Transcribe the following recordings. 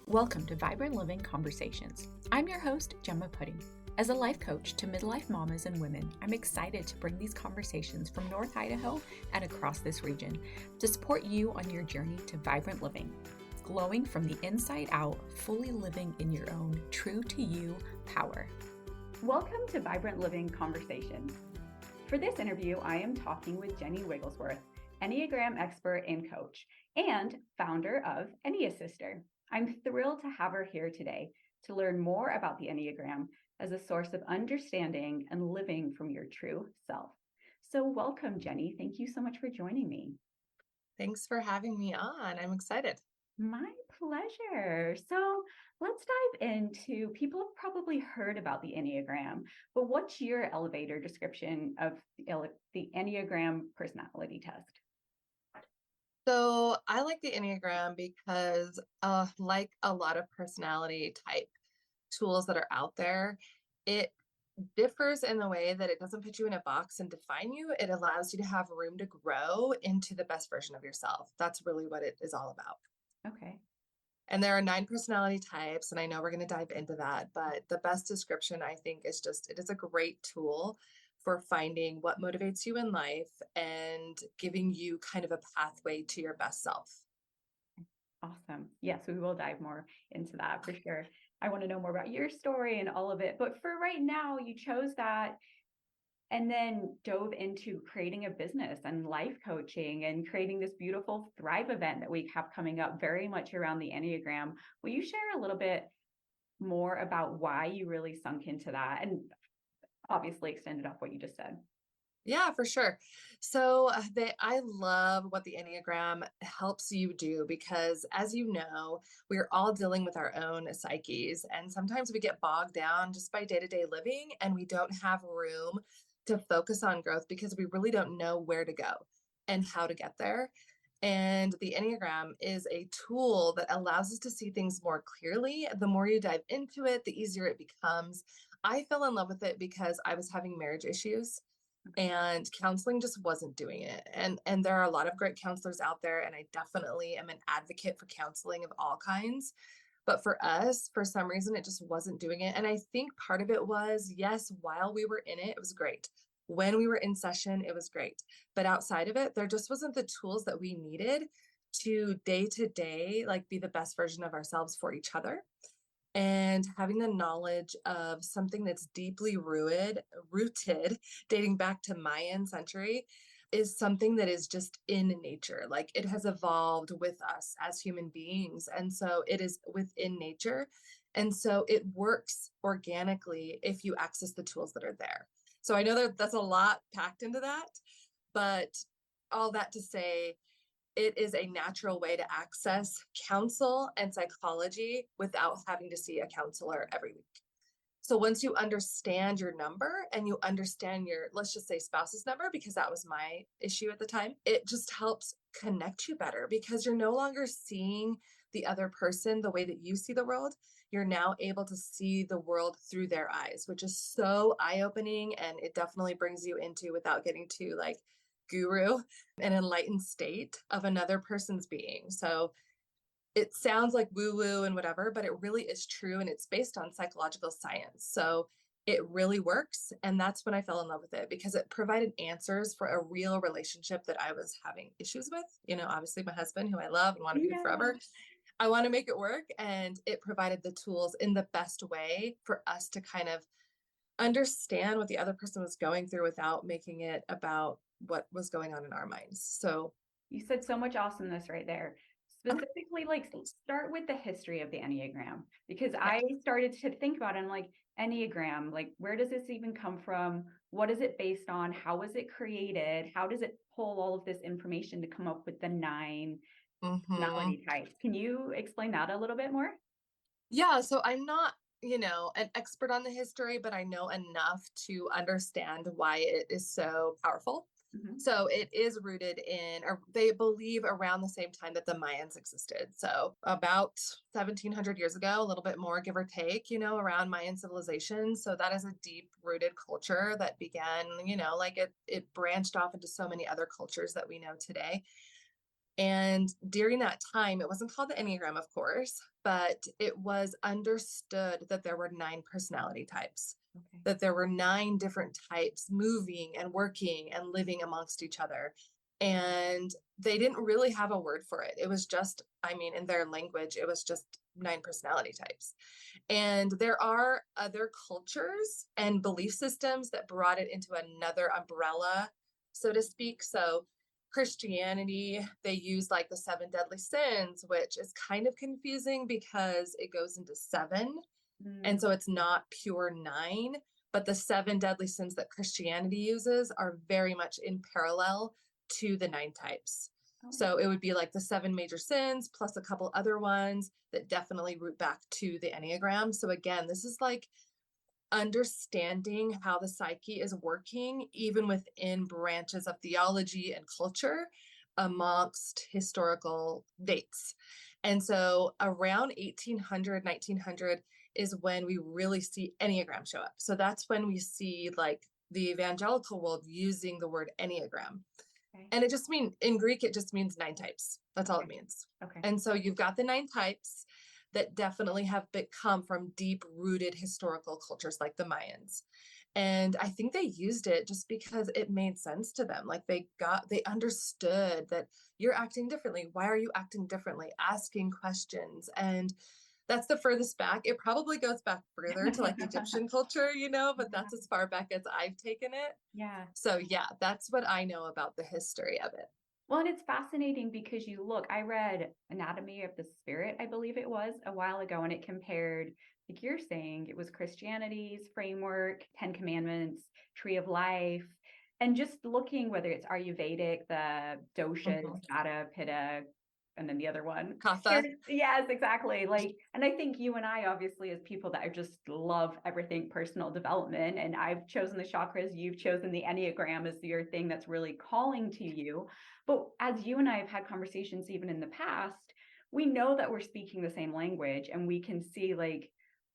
Welcome to Vibrant Living Conversations. I'm your host, Gemma Pudding. As a life coach to midlife mamas and women, I'm excited to bring these conversations from North Idaho and across this region to support you on your journey to vibrant living, glowing from the inside out, fully living in your own true to you power. Welcome to Vibrant Living Conversations. For this interview, I am talking with Jenny Wigglesworth, Enneagram expert and coach, and founder of EnneaSisters. I'm thrilled to have her here today to learn more about the Enneagram as a source of understanding and living from your true self. So welcome, Jenny. Thank you so much for joining me. Thanks for having me on. I'm excited. My pleasure. So let's dive into, people have probably heard about the Enneagram, but what's your elevator description of the Enneagram personality test? So I like the Enneagram because like a lot of personality type tools that are out there, it differs in the way that it doesn't put you in a box and define you. It allows you to have room to grow into the best version of yourself. That's really what it is all about. Okay. And there are 9 personality types, and I know we're going to dive into that, but the best description, I think, is just, it is a great tool for finding what motivates you in life and giving you kind of a pathway to your best self. Awesome. Yes, we will dive more into that for sure. I want to know more about your story and all of it. But for right now, you chose that and then dove into creating a business and life coaching and creating this beautiful Thrive event that we have coming up very much around the Enneagram. Will you share a little bit more about why you really sunk into that and obviously extended off what you just said? Yeah, for sure. So I love what the Enneagram helps you do because, as you know, we're all dealing with our own psyches, and sometimes we get bogged down just by day-to-day living, and we don't have room to focus on growth because we really don't know where to go and how to get there. And the Enneagram is a tool that allows us to see things more clearly. The more you dive into it, the easier it becomes. I fell in love with it because I was having marriage issues and counseling just wasn't doing it. And there are a lot of great counselors out there, and I definitely am an advocate for counseling of all kinds. But for us, for some reason, it just wasn't doing it. And I think part of it was, yes, while we were in it, it was great. When we were in session, it was great. But outside of it, there just wasn't the tools that we needed to day, like be the best version of ourselves for each other. And having the knowledge of something that's deeply rooted, dating back to Mayan century, is something that is just in nature. Like, it has evolved with us as human beings. And so it is within nature. And so it works organically if you access the tools that are there. So I know that that's a lot packed into that, but all that to say, it is a natural way to access counsel and psychology without having to see a counselor every week. So once you understand your number and you understand your, let's just say, spouse's number, because that was my issue at the time, it just helps connect you better because you're no longer seeing the other person the way that you see the world. You're now able to see the world through their eyes, which is so eye-opening, and it definitely brings you into, without getting too like guru, an enlightened state of another person's being. So it sounds like woo-woo and whatever, but it really is true, and it's based on psychological science. So it really works. And that's when I fell in love with it, because it provided answers for a real relationship that I was having issues with. You know, obviously my husband, who I love and want to be with forever. I want to make it work. And it provided the tools in the best way for us to kind of understand what the other person was going through without making it about what was going on in our minds. So you said so much awesomeness right there. Specifically, like, start with the history of the Enneagram, because I started to think about it. I'm like, Enneagram, like, where does this even come from? What is it based on? How was it created? How does it pull all of this information to come up with the 9 personality types? Can you explain that a little bit more? Yeah, so I'm not, an expert on the history, but I know enough to understand why it is so powerful. So it is rooted in, or they believe, around the same time that the Mayans existed. So about 1700 years ago, a little bit more, give or take, around Mayan civilization. So that is a deep rooted culture that began, like it branched off into so many other cultures that we know today. And during that time, it wasn't called the Enneagram, of course, but it was understood that there were 9 personality types, Okay. that there were 9 different types moving and working and living amongst each other. And they didn't really have a word for it. It was just, I mean, in their language, it was just 9 personality types. And there are other cultures and belief systems that brought it into another umbrella, so to speak. So Christianity, they use like the 7 deadly sins, which is kind of confusing because it goes into 7. And so it's not pure 9, but the 7 deadly sins that Christianity uses are very much in parallel to the 9 types. So it would be like the 7 major sins plus a couple other ones that definitely root back to the Enneagram. So again, this is like understanding how the psyche is working, even within branches of theology and culture amongst historical dates. And so around 1800, 1900 is when we really see Enneagram show up. So that's when we see like the evangelical world using the word Enneagram. Okay. And it just means, in Greek, it just means 9 types. That's all it means. Okay. And so you've got the 9 types that definitely have come from deep rooted historical cultures like the Mayans. And I think they used it just because it made sense to them. Like they understood that you're acting differently. Why are you acting differently? Asking questions. And that's the furthest back. It probably goes back further to like Egyptian culture, but that's as far back as I've taken it. Yeah. So yeah, that's what I know about the history of it. Well, and it's fascinating because I read Anatomy of the Spirit, I believe it was, a while ago, and it compared, like you're saying, it was Christianity's framework, 10 Commandments, Tree of Life, and just looking whether it's Ayurvedic, the doshas, Vata, Pitta, and then the other one. Kapha. Yes, exactly. Like, and I think you and I, obviously, as people that just love everything personal development, and I've chosen the chakras, you've chosen the Enneagram as your thing that's really calling to you. But as you and I have had conversations even in the past, we know that we're speaking the same language, and we can see like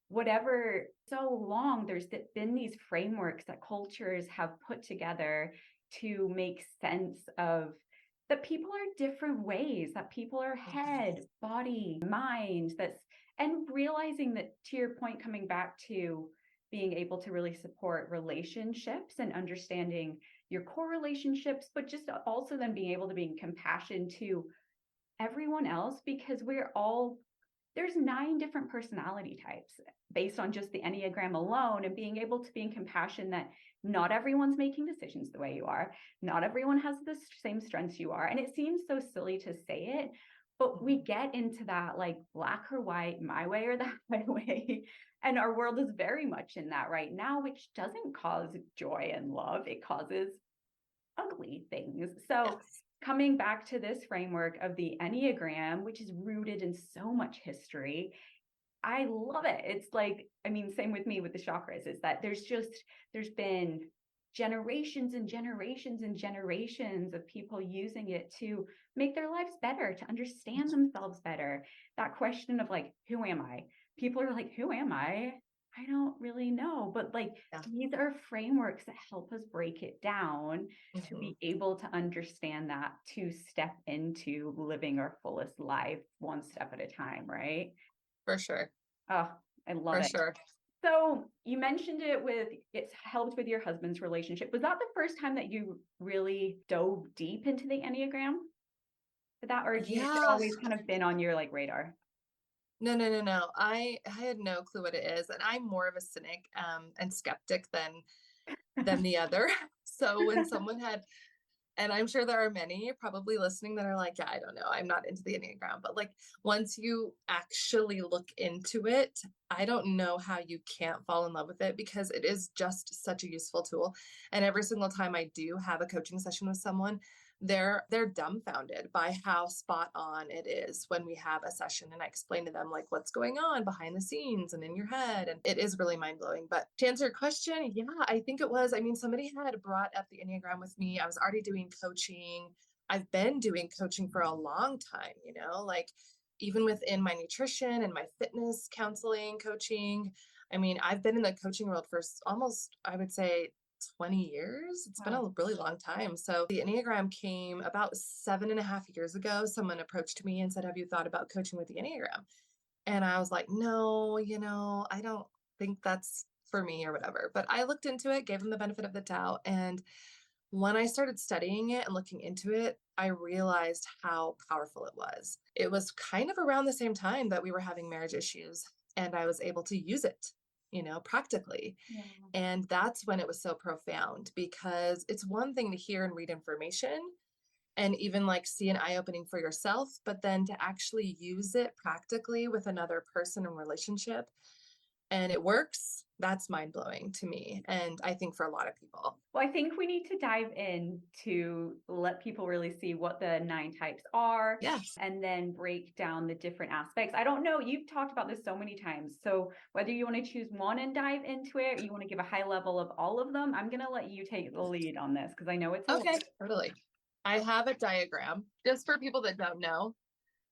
whatever so long there's been these frameworks that cultures have put together to make sense of that people are different ways, that people are head, body, mind, and realizing that, to your point, coming back to being able to really support relationships and understanding your core relationships, but just also then being able to be in compassion to everyone else, because there's 9 different personality types based on just the Enneagram alone, and being able to be in compassion that not everyone's making decisions the way you are. Not everyone has the same strengths you are. And it seems so silly to say it, but we get into that like black or white, my way or the highway. And our world is very much in that right now, which doesn't cause joy and love. It causes ugly things. So coming back to this framework of the Enneagram, which is rooted in so much history, I love it. It's like, I mean, same with me with the chakras, is that there's been generations and generations and generations of people using it to make their lives better, to understand themselves better. That question of like, who am I? People are like, who am I? I don't really know. But like, these are frameworks that help us break it down to be able to understand that, to step into living our fullest life one step at a time, right? For sure. Oh, I love it. Sure. So you mentioned it's helped with your husband's relationship. Was that the first time that you really dove deep into the Enneagram? Or had it always kind of been on your like radar? No. I had no clue what it is. And I'm more of a cynic and skeptic than the other. So when someone and I'm sure there are many probably listening that are like, yeah, I don't know, I'm not into the Enneagram. But like once you actually look into it, I don't know how you can't fall in love with it, because it is just such a useful tool. And every single time I do have a coaching session with someone, they're dumbfounded by how spot on it is when we have a session and I explain to them like what's going on behind the scenes and in your head. And it is really mind-blowing. But to answer your question, yeah, I think it was, I mean, somebody had brought up the Enneagram with me. I was already doing coaching. I've been doing coaching for a long time, like even within my nutrition and my fitness counseling coaching. I mean, I've been in the coaching world for almost, I would say, 20 years. It's been Wow. a really long time. So the Enneagram came about 7.5 years ago. Someone approached me and said, have you thought about coaching with the Enneagram? And I was like, no, I don't think that's for me or whatever. But I looked into it, gave them the benefit of the doubt. And when I started studying it and looking into it, I realized how powerful it was. It was kind of around the same time that we were having marriage issues, and I was able to use it, practically. Yeah. And that's when it was so profound, because it's one thing to hear and read information and even like see an eye opening for yourself, but then to actually use it practically with another person in relationship and it works, that's mind blowing to me. And I think for a lot of people. Well, I think we need to dive in to let people really see what the 9 types are. Yes. And then break down the different aspects. I don't know, you've talked about this so many times. So whether you want to choose one and dive into it, or you want to give a high level of all of them, I'm going to let you take the lead on this because I know it's okay, totally. I have a diagram just for people that don't know.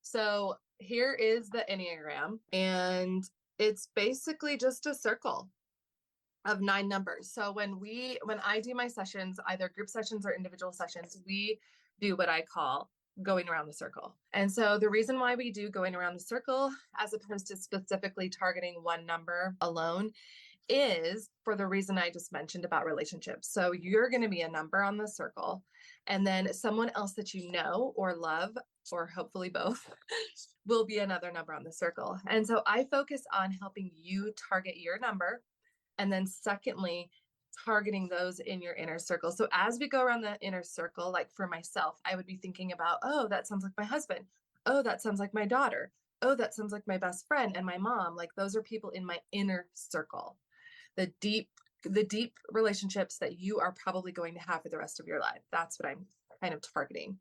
So here is the Enneagram, and it's basically just a circle of 9 numbers. So when I do my sessions, either group sessions or individual sessions, we do what I call going around the circle. And so the reason why we do going around the circle, as opposed to specifically targeting one number alone, is for the reason I just mentioned about relationships. So you're going to be a number on the circle, and then someone else that you know or love, or hopefully both, will be another number on the circle. And so I focus on helping you target your number, and then secondly, targeting those in your inner circle. So as we go around the inner circle, like for myself, I would be thinking about, oh, that sounds like my husband. Oh, that sounds like my daughter. Oh, that sounds like my best friend and my mom. Like those are people in my inner circle. The deep relationships that you are probably going to have for the rest of your life. That's what I'm kind of targeting.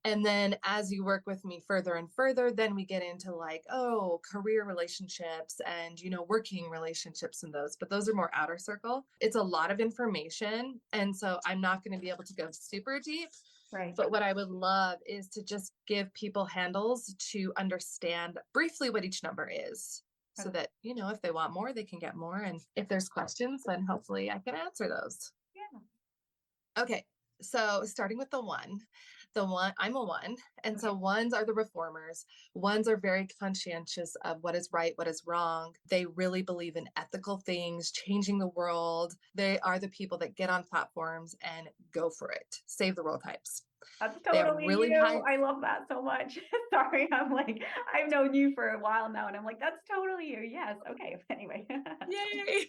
And then as you work with me further and further, then we get into like, oh, career relationships and, working relationships and those, but those are more outer circle. It's a lot of information. And so I'm not going to be able to go super deep. right. But what I would love is to just give people handles to understand briefly what each number is, so that, if they want more, they can get more. And if there's questions, then hopefully I can answer those. Yeah. Okay. So starting with the one, I'm a 1. And so 1s are the reformers. 1s are very conscientious of what is right, what is wrong. They really believe in ethical things, changing the world. They are the people that get on platforms and go for it. Save the world types. That's totally really you. high. I love that so much. Sorry, I've known you for a while now, and I'm like, that's totally you. Yes. Okay. Anyway. Yay.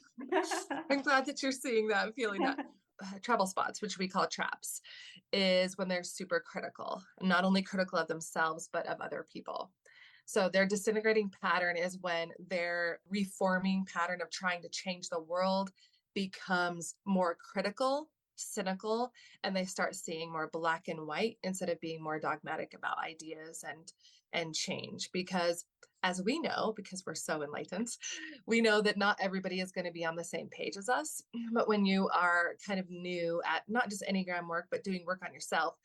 I'm glad that you're seeing that and feeling that. Trouble spots, which we call traps, is when they're super critical, not only critical of themselves, but of other people. So their disintegrating pattern is when their reforming pattern of trying to change the world becomes more critical, cynical, and they start seeing more black and white instead of being more dogmatic about ideas and change. Because as we know, because we're so enlightened, we know that not everybody is going to be on the same page as us. But when you are kind of new at not just Enneagram work, but doing work on yourself,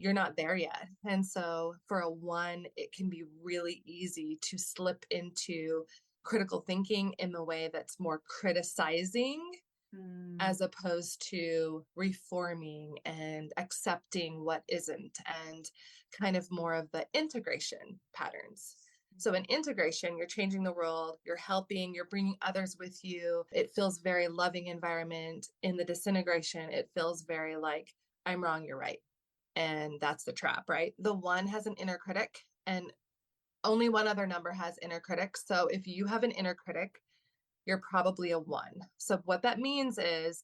you're not there yet. And so for a 1, it can be really easy to slip into critical thinking in the way that's more criticizing as opposed to reforming and accepting what isn't, and kind of more of the integration patterns. So in integration, you're changing the world, you're helping, you're bringing others with you. It feels very loving environment. In the disintegration, it feels very like, I'm wrong, you're right. And that's the trap, right? The 1 has an inner critic, and only one other number has inner critic. So if you have an inner critic, you're probably a 1. So what that means is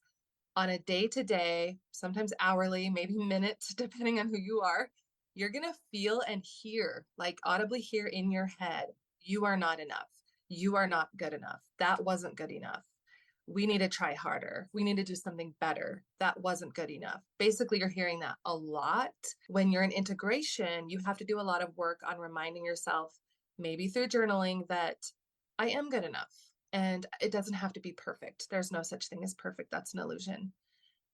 on a day-to-day, sometimes hourly, maybe minute, depending on who you are, you're going to feel and hear, like audibly hear in your head, you are not enough. You are not good enough. That wasn't good enough. We need to try harder. We need to do something better. That wasn't good enough. Basically, you're hearing that a lot. When you're in integration, you have to do a lot of work on reminding yourself, maybe through journaling, that I am good enough. And it doesn't have to be perfect. There's no such thing as perfect. That's an illusion.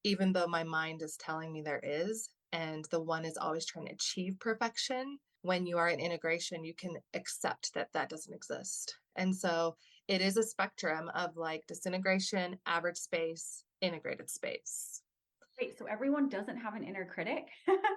Even though my mind is telling me there is, and the 1 is always trying to achieve perfection, when you are in integration, you can accept that that doesn't exist. And so it is a spectrum of like disintegration, average space, integrated space. Wait, so everyone doesn't have an inner critic?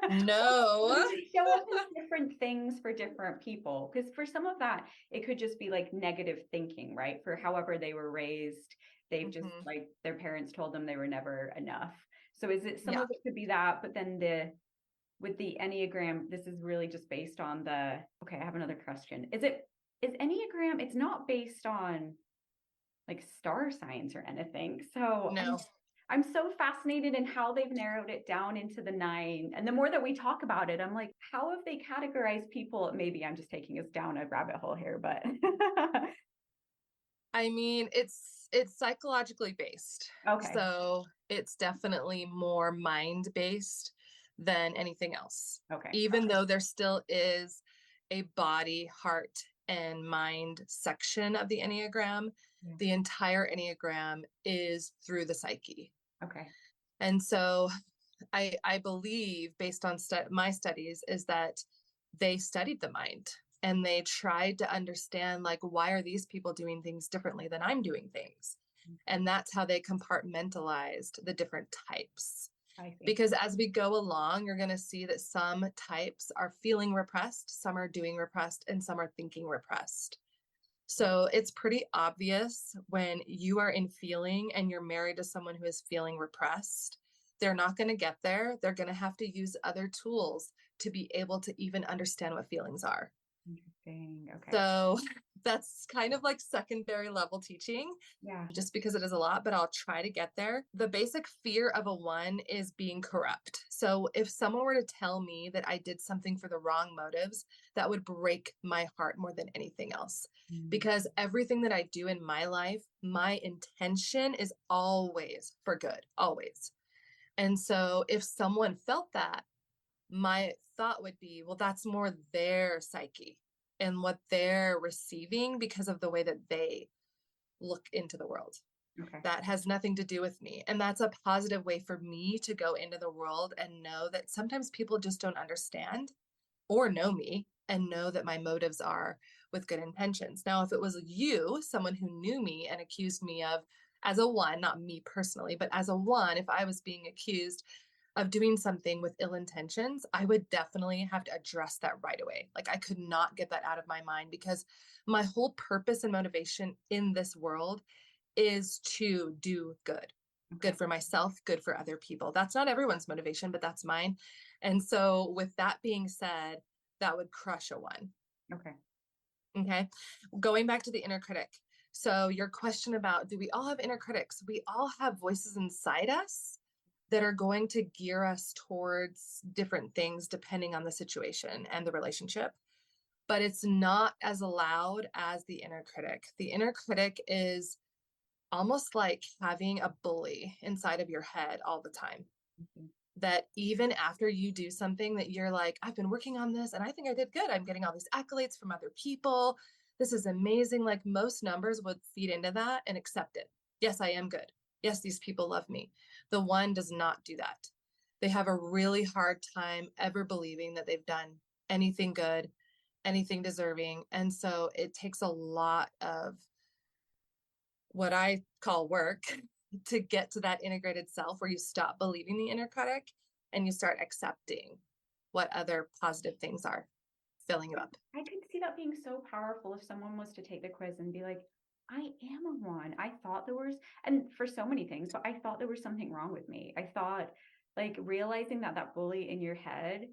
No. Does it show up as different things for different people? Because for some of that, it could just be like negative thinking, right? For however they were raised, they've just like their parents told them they were never enough. So is it some of it could be that, but then with the Enneagram, this is really just based on okay, I have another question. Is Enneagram, it's not based on like star signs or anything. So No. I'm so fascinated in how they've narrowed it down into the 9. And the more that we talk about it, I'm like, how have they categorized people? Maybe I'm just taking us down a rabbit hole here, but I mean, it's psychologically based. okay. So it's definitely more mind based than anything else. Okay. Even though there still is a body, heart, and mind section of the Enneagram, the entire Enneagram is through the psyche. Okay. And so I believe, based on my studies, is that they studied the mind and they tried to understand, like, why are these people doing things differently than I'm doing things? And that's how they compartmentalized the different types. Because as we go along, you're going to see that some types are feeling repressed, some are doing repressed, and some are thinking repressed. So it's pretty obvious when you are in feeling and you're married to someone who is feeling repressed, they're not going to get there. They're going to have to use other tools to be able to even understand what feelings are. Interesting. Okay. So that's kind of like secondary level teaching. Yeah. Just because it is a lot, but I'll try to get there. The basic fear of a 1 is being corrupt. So if someone were to tell me that I did something for the wrong motives, that would break my heart more than anything else. Because everything that I do in my life, my intention is always for good, always. And so if someone felt that, my thought would be, well, that's more their psyche and what they're receiving because of the way that they look into the world. Okay. That has nothing to do with me. And that's a positive way for me to go into the world and know that sometimes people just don't understand or know me and know that my motives are with good intentions. Now, if it was you, someone who knew me and accused me of, as a 1, not me personally, but as a 1, if I was being accused of doing something with ill intentions, I would definitely have to address that right away. Like, I could not get that out of my mind because my whole purpose and motivation in this world is to do good. Good for myself, good for other people. That's not everyone's motivation, but that's mine. And so with that being said, that would crush a 1. Okay. Okay. Going back to the inner critic. So your question about, do we all have inner critics? We all have voices inside us that are going to gear us towards different things depending on the situation and the relationship. But it's not as loud as the inner critic. The inner critic is almost like having a bully inside of your head all the time. That even after you do something that you're like, I've been working on this and I think I did good. I'm getting all these accolades from other people. This is amazing. Like, most numbers would feed into that and accept it. Yes, I am good. Yes, these people love me. The 1 does not do that. They have a really hard time ever believing that they've done anything good, anything deserving. And so it takes a lot of what I call work to get to that integrated self where you stop believing the inner critic and you start accepting what other positive things are filling you up. I could see that being so powerful if someone was to take the quiz and be like, I am a 1. I thought there was, and for so many things, but I thought there was something wrong with me. I thought, like, realizing that bully in your head,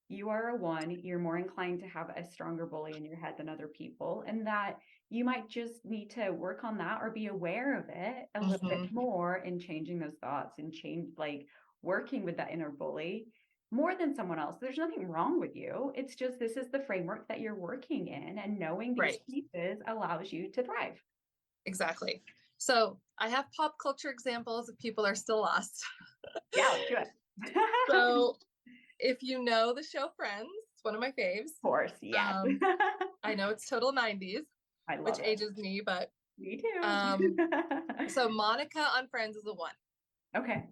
you are a 1, you're more inclined to have a stronger bully in your head than other people, and that you might just need to work on that or be aware of it a little bit more in changing those thoughts and working with that inner bully more than someone else. There's nothing wrong with you. It's just, this is the framework that you're working in, and knowing these pieces allows you to thrive. Exactly. So I have pop culture examples if people are still lost. Yeah, let's do it. So if you know the show Friends, it's one of my faves. Of course, yeah. I know it's total 90s, which ages me, but me too. So Monica on Friends is a 1. Okay.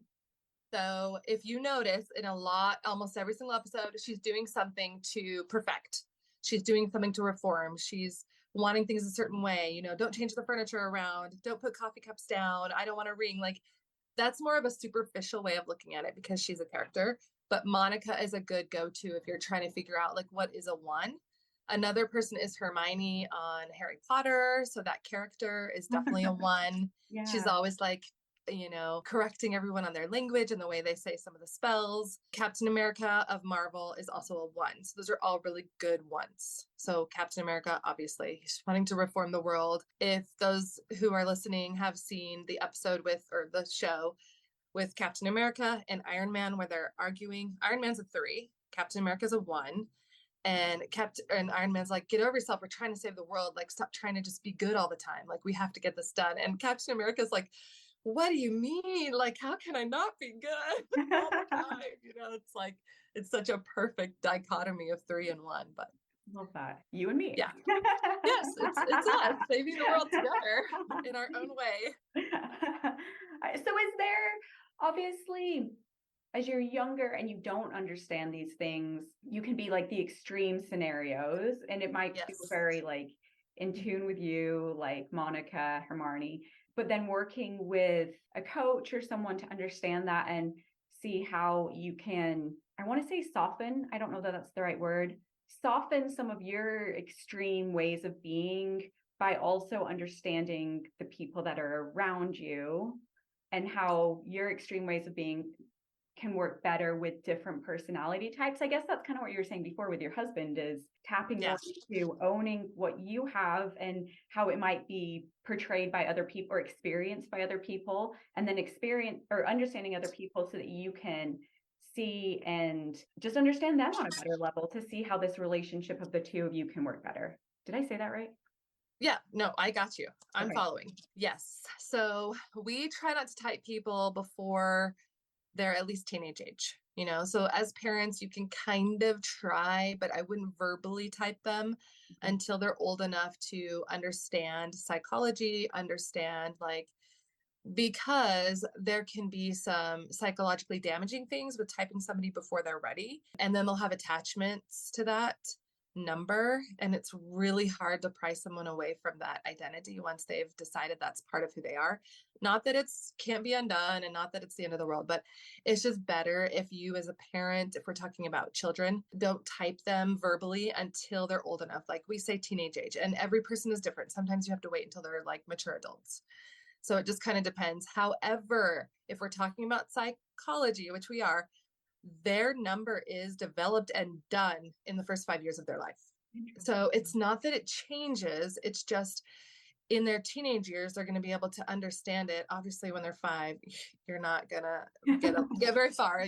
So if you notice in almost every single episode, she's doing something to perfect. She's doing something to reform. She's wanting things a certain way, don't change the furniture around. Don't put coffee cups down. I don't want a ring. Like, That's more of a superficial way of looking at it because she's a character. But Monica is a good go-to if you're trying to figure out like what is a 1. Another person is Hermione on Harry Potter. So that character is definitely a 1. Yeah. She's always like, correcting everyone on their language and the way they say some of the spells. Captain America of Marvel is also a 1. So those are all really good ones. So Captain America, obviously, he's wanting to reform the world. If those who are listening have seen the episode or the show with Captain America and Iron Man where they're arguing, Iron Man's a 3, Captain America's a 1. And Iron Man's like, get over yourself. We're trying to save the world. Like, stop trying to just be good all the time. Like, we have to get this done. And Captain America's like, what do you mean? Like, how can I not be good all the time? It's like, it's such a perfect dichotomy of 3 and 1. But love that. You and me. Yeah. Yes, it's us saving the world together in our own way. So is there, obviously, as you're younger and you don't understand these things, you can be like the extreme scenarios, and it might feel very like in tune with you, like Monica, Hermione, but then working with a coach or someone to understand that and see how you can, I want to say soften, I don't know that that's the right word, soften some of your extreme ways of being by also understanding the people that are around you and how your extreme ways of being can work better with different personality types. I guess that's kind of what you were saying before with your husband, is tapping more into owning what you have and how it might be portrayed by other people or experienced by other people, and then experience or understanding other people so that you can see and just understand them on a better level to see how this relationship of the two of you can work better. Did I say that right? Yeah, no, I got you. I'm following. Yes. So we try not to type people before they're at least teenage age, so as parents, you can kind of try, but I wouldn't verbally type them until they're old enough to understand psychology, understand because there can be some psychologically damaging things with typing somebody before they're ready. And then they'll have attachments to that number. And it's really hard to pry someone away from that identity once they've decided that's part of who they are. Not that it's can't be undone and not that it's the end of the world, but it's just better if you as a parent, if we're talking about children, don't type them verbally until they're old enough. Like we say teenage age, and every person is different. Sometimes you have to wait until they're like mature adults. So it just kind of depends. However, if we're talking about psychology, which we are, their number is developed and done in the first 5 years of their life. So it's not that it changes, it's just in their teenage years, they're going to be able to understand it. Obviously, when they're 5, you're not going to get very far,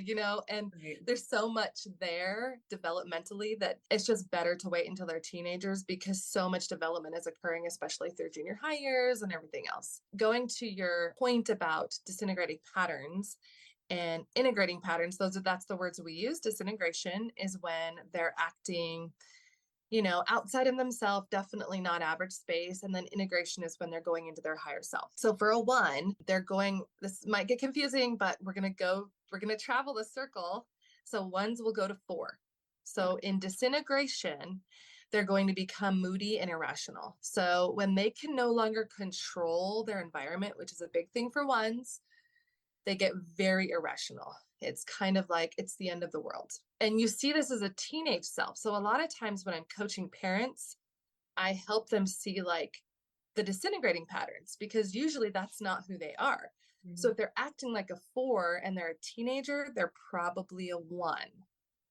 and there's so much there developmentally that it's just better to wait until they're teenagers because so much development is occurring, especially through junior high years and everything else. Going to your point about disintegrating patterns and integrating patterns, that's the words we use. Disintegration is when they're acting outside of themselves, definitely not average space. And then integration is when they're going into their higher self. So for a 1, this might get confusing, but we're going to travel the circle. So 1s will go to 4. So in disintegration, they're going to become moody and irrational. So when they can no longer control their environment, which is a big thing for 1s, they get very irrational. It's kind of like it's the end of the world. And you see this as a teenage self. So a lot of times when I'm coaching parents, I help them see like the disintegrating patterns, because usually that's not who they are. Mm-hmm. So if they're acting like a 4 and they're a teenager, they're probably a 1.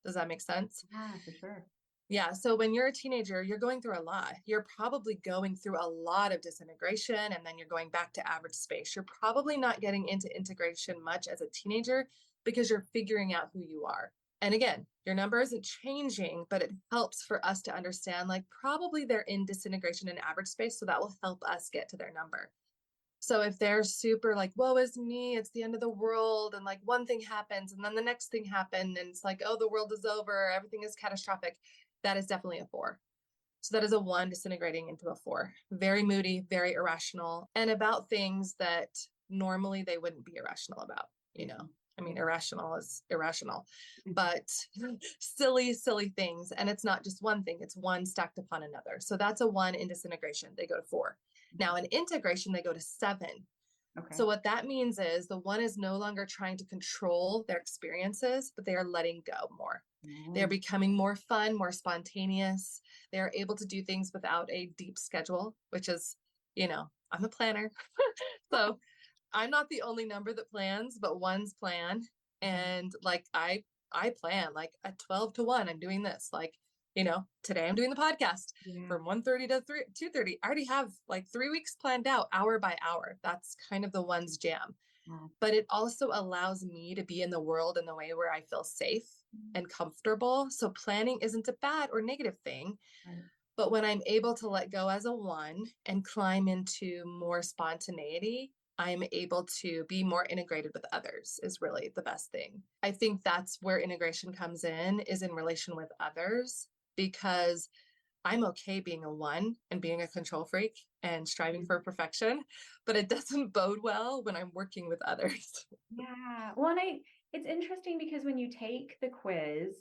Does that make sense? Yeah, for sure. Yeah. So when you're a teenager, you're going through a lot. You're probably going through a lot of disintegration, and then you're going back to average space. You're probably not getting into integration much as a teenager because you're figuring out who you are. And again, your number isn't changing, but it helps for us to understand, like probably they're in disintegration and average space. So that will help us get to their number. So if they're super like, woe is me, it's the end of the world, and like one thing happens and then the next thing happened, and it's like, oh, the world is over, everything is catastrophic. That is definitely a 4. So that is a 1 disintegrating into a 4. Very moody, very irrational, and about things that normally they wouldn't be irrational about, I mean, irrational is irrational, but silly things. And it's not just one thing, it's one stacked upon another. So that's a 1 in disintegration. They go to 4. Now in integration, they go to 7. Okay. So what that means is the one is no longer trying to control their experiences, but they are letting go more. They're Mm. becoming more fun, more spontaneous. They're able to do things without a deep schedule, which is, I'm a planner. So I'm not the only number that plans, but ones plan. And like I plan like at 12 to 1, I'm doing this. Like, today I'm doing the podcast Yeah. from 1:30 to 2:30. I already have like 3 weeks planned out hour by hour. That's kind of the one's jam. Wow. But it also allows me to be in the world in the way where I feel safe and comfortable. So planning isn't a bad or negative thing. Right. But when I'm able to let go as a one and climb into more spontaneity, I'm able to be more integrated with others is really the best thing. I think that's where integration comes in, is in relation with others, because I'm okay being a one and being a control freak and striving for perfection, but it doesn't bode well when I'm working with others. Yeah. Well, and it's interesting because when you take the quiz,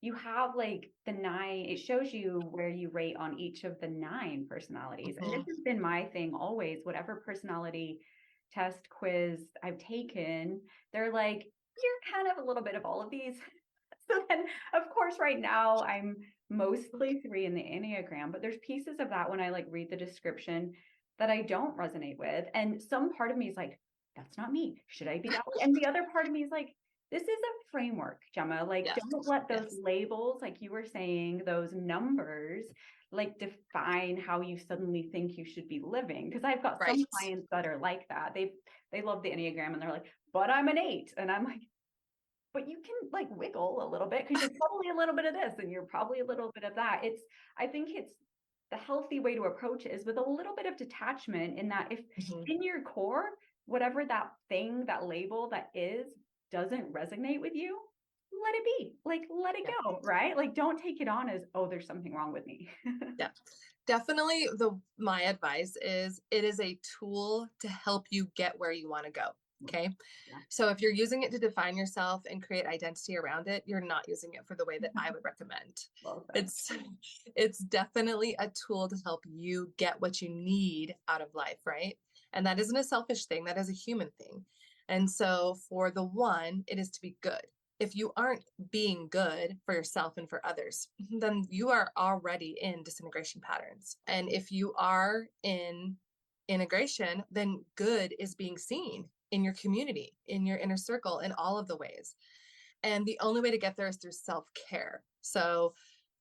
you have like the 9, it shows you where you rate on each of the 9 personalities. And this Mhm. has been my thing always, whatever personality test quiz I've taken, they're like, you're kind of a little bit of all of these. So then, of course, right now I'm mostly 3 in the Enneagram, but there's pieces of that when I like read the description that I don't resonate with. And some part of me is like, that's not me. Should I be that way? And the other part of me is like, this is a framework, Gemma. Like, Yes. don't let those Yes. labels, like you were saying, those numbers, like define how you suddenly think you should be living. Because I've got some Right. clients that are like that. They love the Enneagram and they're like, but I'm an 8. And I'm like, but you can like wiggle a little bit because you're probably a little bit of this and you're probably a little bit of that. I think it's the healthy way to approach it is with a little bit of detachment, in that if Mhm. in your core, whatever that thing, that label that is, doesn't resonate with you, let it be. Like, let it Yeah. go, right? Like, don't take it on as, oh, there's something wrong with me. Yeah. Definitely my advice is it is a tool to help you get where you want to go. Okay. Yeah. So if you're using it to define yourself and create identity around it, you're not using it for the way that I would recommend. Well said. It's definitely a tool to help you get what you need out of life, right? And that isn't a selfish thing, that is a human thing. And so for the one, it is to be good. If you aren't being good for yourself and for others, then you are already in disintegration patterns. And if you are in integration, then good is being seen in your community, in your inner circle, in all of the ways. And the only way to get there is through self-care. So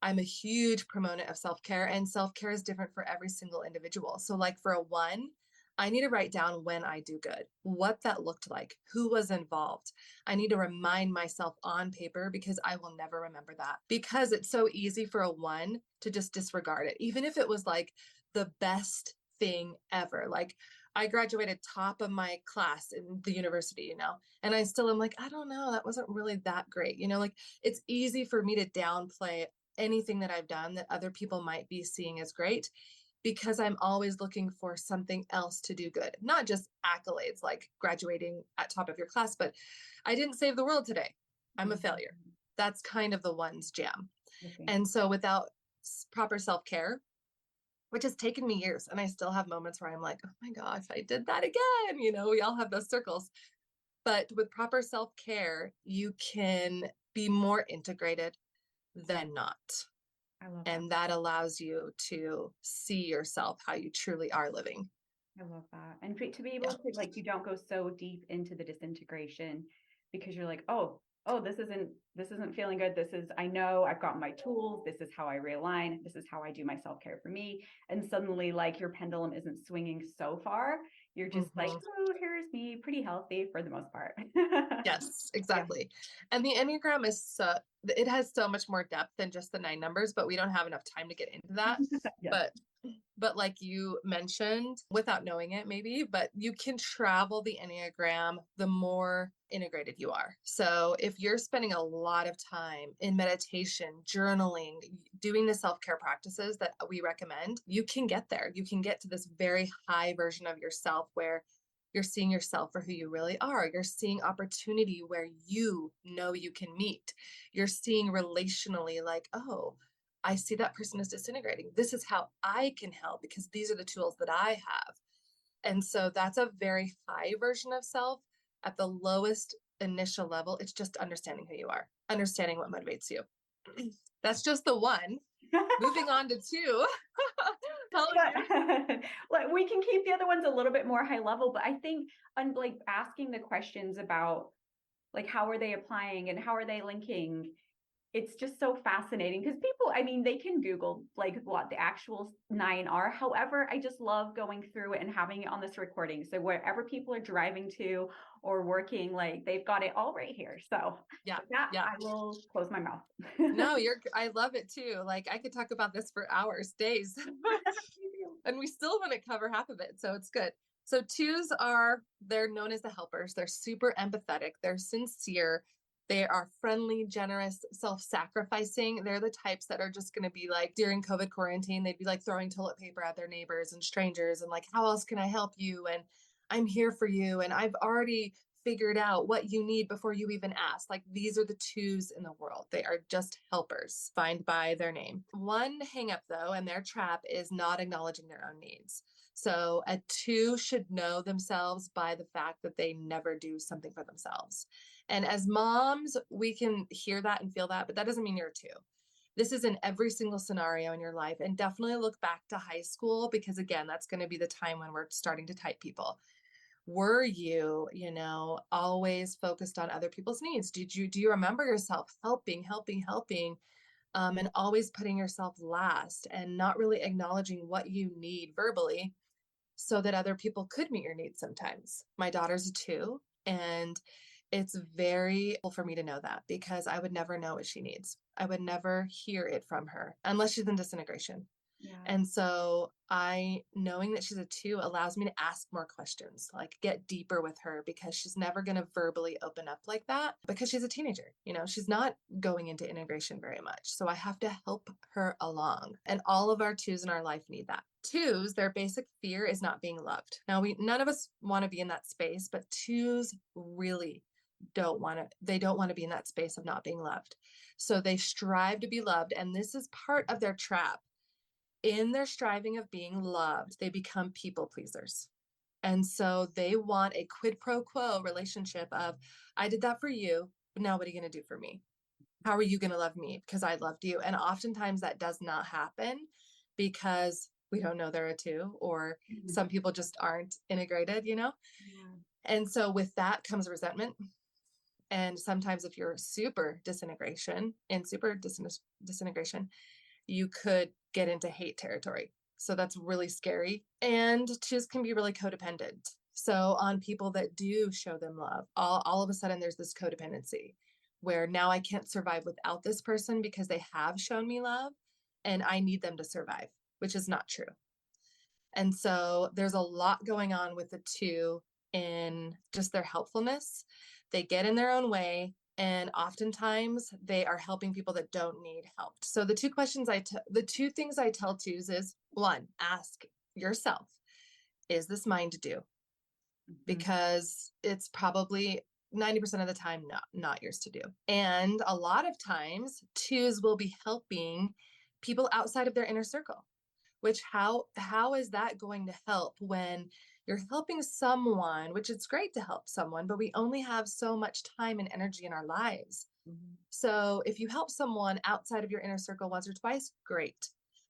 I'm a huge proponent of self-care, and self-care is different for every single individual. So like for a one, I need to write down when I do good, what that looked like, who was involved. I need to remind myself on paper, because I will never remember that, because it's so easy for a one to just disregard it. Even if it was like the best thing ever. Like I graduated top of my class in the university, and I still am like, I don't know, that wasn't really that great. Like it's easy for me to downplay anything that I've done that other people might be seeing as great, because I'm always looking for something else to do good, not just accolades like graduating at top of your class, but I didn't save the world today. I'm a failure. That's kind of the one's jam. Okay. And so without proper self-care, which has taken me years, and I still have moments where I'm like, oh my gosh, I did that again. We all have those circles. But with proper self-care, you can be more integrated than not. I love that. And that allows you to see yourself how you truly are living. I love that. And to be able to, like, you don't go so deep into the disintegration because you're like, oh, this isn't feeling good. I know I've got my tools. This is how I realign. This is how I do my self-care for me. And suddenly, like, your pendulum isn't swinging so far. You're just like, oh, here's me, pretty healthy for the most part. Yes, Yeah. exactly. And the Enneagram it has so much more depth than just the 9 numbers, but we don't have enough time to get into that. Yeah. But like you mentioned, without knowing it maybe, but you can travel the Enneagram the more integrated you are. So if you're spending a lot of time in meditation, journaling, doing the self-care practices that we recommend, you can get there. You can get to this very high version of yourself where you're seeing yourself for who you really are. You're seeing opportunity where you know you can meet. You're seeing relationally like, oh, I see that person is disintegrating. This is how I can help, because these are the tools that I have. And so that's a very high version of self. At the lowest initial level, it's just understanding who you are, understanding what motivates you. That's just the one. Moving on to two. Like we can keep the other ones a little bit more high level, but I think like asking the questions about like how are they applying and how are they linking, it's just so fascinating because people, I mean, they can Google like what the actual 9 are. However, I just love going through it and having it on this recording. So wherever people are driving to or working, like they've got it all right here. So Yeah. with that, Yeah. I will close my mouth. No, I love it too. Like I could talk about this for hours, days, and we still want to cover half of it. So it's good. So twos they're known as the helpers. They're super empathetic. They're sincere. They are friendly, generous, self-sacrificing. They're the types that are just going to be like during COVID quarantine, they'd be like throwing toilet paper at their neighbors and strangers and like, how else can I help you? And I'm here for you. And I've already figured out what you need before you even ask. Like these are the twos in the world. They are just helpers, defined by their name. One hang up though, and their trap is not acknowledging their own needs. So a two should know themselves by the fact that they never do something for themselves. And as moms, we can hear that and feel that, but that doesn't mean you're a two. This is in every single scenario in your life. And definitely look back to high school because again, that's going to be the time when we're starting to type people. Were you, always focused on other people's needs? Do you remember yourself helping, and always putting yourself last and not really acknowledging what you need verbally so that other people could meet your needs sometimes? My daughter's a two, and it's very helpful for me to know that because I would never know what she needs. I would never hear it from her unless she's in disintegration. Yeah. And so knowing that she's a two allows me to ask more questions, like get deeper with her because she's never going to verbally open up like that because she's a teenager. She's not going into integration very much. So I have to help her along. And all of our twos in our life need that. Twos, their basic fear is not being loved. Now, none of us want to be in that space, but twos really don't want to be in that space of not being loved. So they strive to be loved. And this is part of their trap. In their striving of being loved, they become people pleasers. And so they want a quid pro quo relationship of, I did that for you, but now what are you going to do for me? How are you going to love me? Because I loved you. And oftentimes that does not happen because we don't know they're a two, or some people just aren't integrated, Yeah. And so with that comes resentment. And sometimes if you're super disintegration, you could get into hate territory. So that's really scary. And twos can be really codependent. So on people that do show them love, all of a sudden there's this codependency where now I can't survive without this person because they have shown me love and I need them to survive, which is not true. And so there's a lot going on with the two in just their helpfulness. They get in their own way. And oftentimes they are helping people that don't need help. So the two things I tell twos is one, ask yourself, is this mine to do? Because it's probably 90% of the time not yours to do. And a lot of times twos will be helping people outside of their inner circle, which how is that going to help when you're helping someone, which it's great to help someone, but we only have so much time and energy in our lives. Mm-hmm. So if you help someone outside of your inner circle once or twice, great.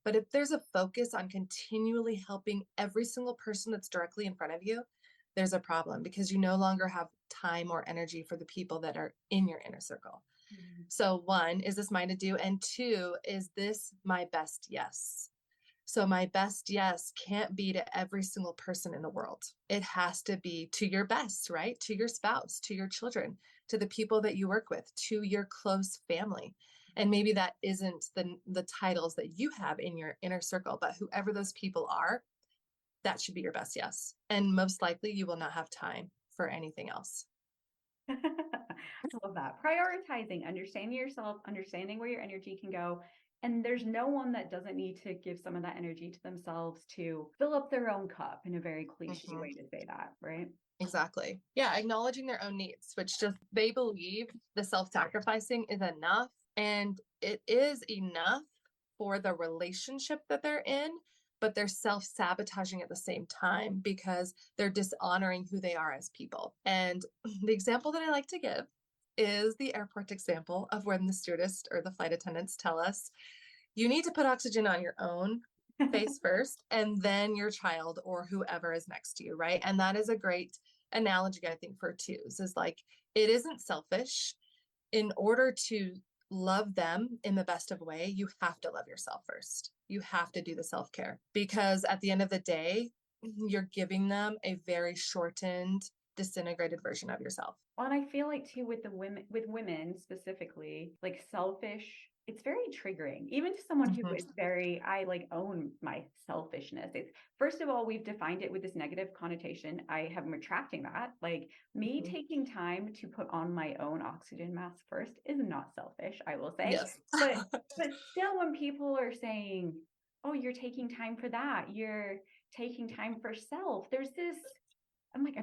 But if there's a focus on continually helping every single person that's directly in front of you, there's a problem because you no longer have time or energy for the people that are in your inner circle. Mm-hmm. So one, is this mine to do? And two, is this my best yes? So my best yes can't be to every single person in the world. It has to be to your best, right? To your spouse, to your children, to the people that you work with, to your close family. And maybe that isn't the titles that you have in your inner circle, but whoever those people are, that should be your best yes. And most likely you will not have time for anything else. I love that. Prioritizing, understanding yourself, understanding where your energy can go. And there's no one that doesn't need to give some of that energy to themselves to fill up their own cup, in a very cliche way to say that, right? Exactly. Yeah. Acknowledging their own needs, which just they believe the self-sacrificing is enough. And it is enough for the relationship that they're in, but they're self-sabotaging at the same time because they're dishonoring who they are as people. And the example that I like to give is the airport example of when the stewardess or the flight attendants tell us, you need to put oxygen on your own face first, and then your child or whoever is next to you, right? And that is a great analogy, I think, for twos, is like, it isn't selfish. In order to love them in the best of way, you have to love yourself first. You have to do the self-care, because at the end of the day, you're giving them a very shortened, disintegrated version of yourself. Well, and I feel like too with women specifically, like selfish, it's very triggering, even to someone who is very, I like own my selfishness. It's, first of all, we've defined it with this negative connotation. I am retracting that. Like me taking time to put on my own oxygen mask first is not selfish, I will say. Yes. But still, when people are saying, oh, you're taking time for that, you're taking time for self, there's this, I'm like,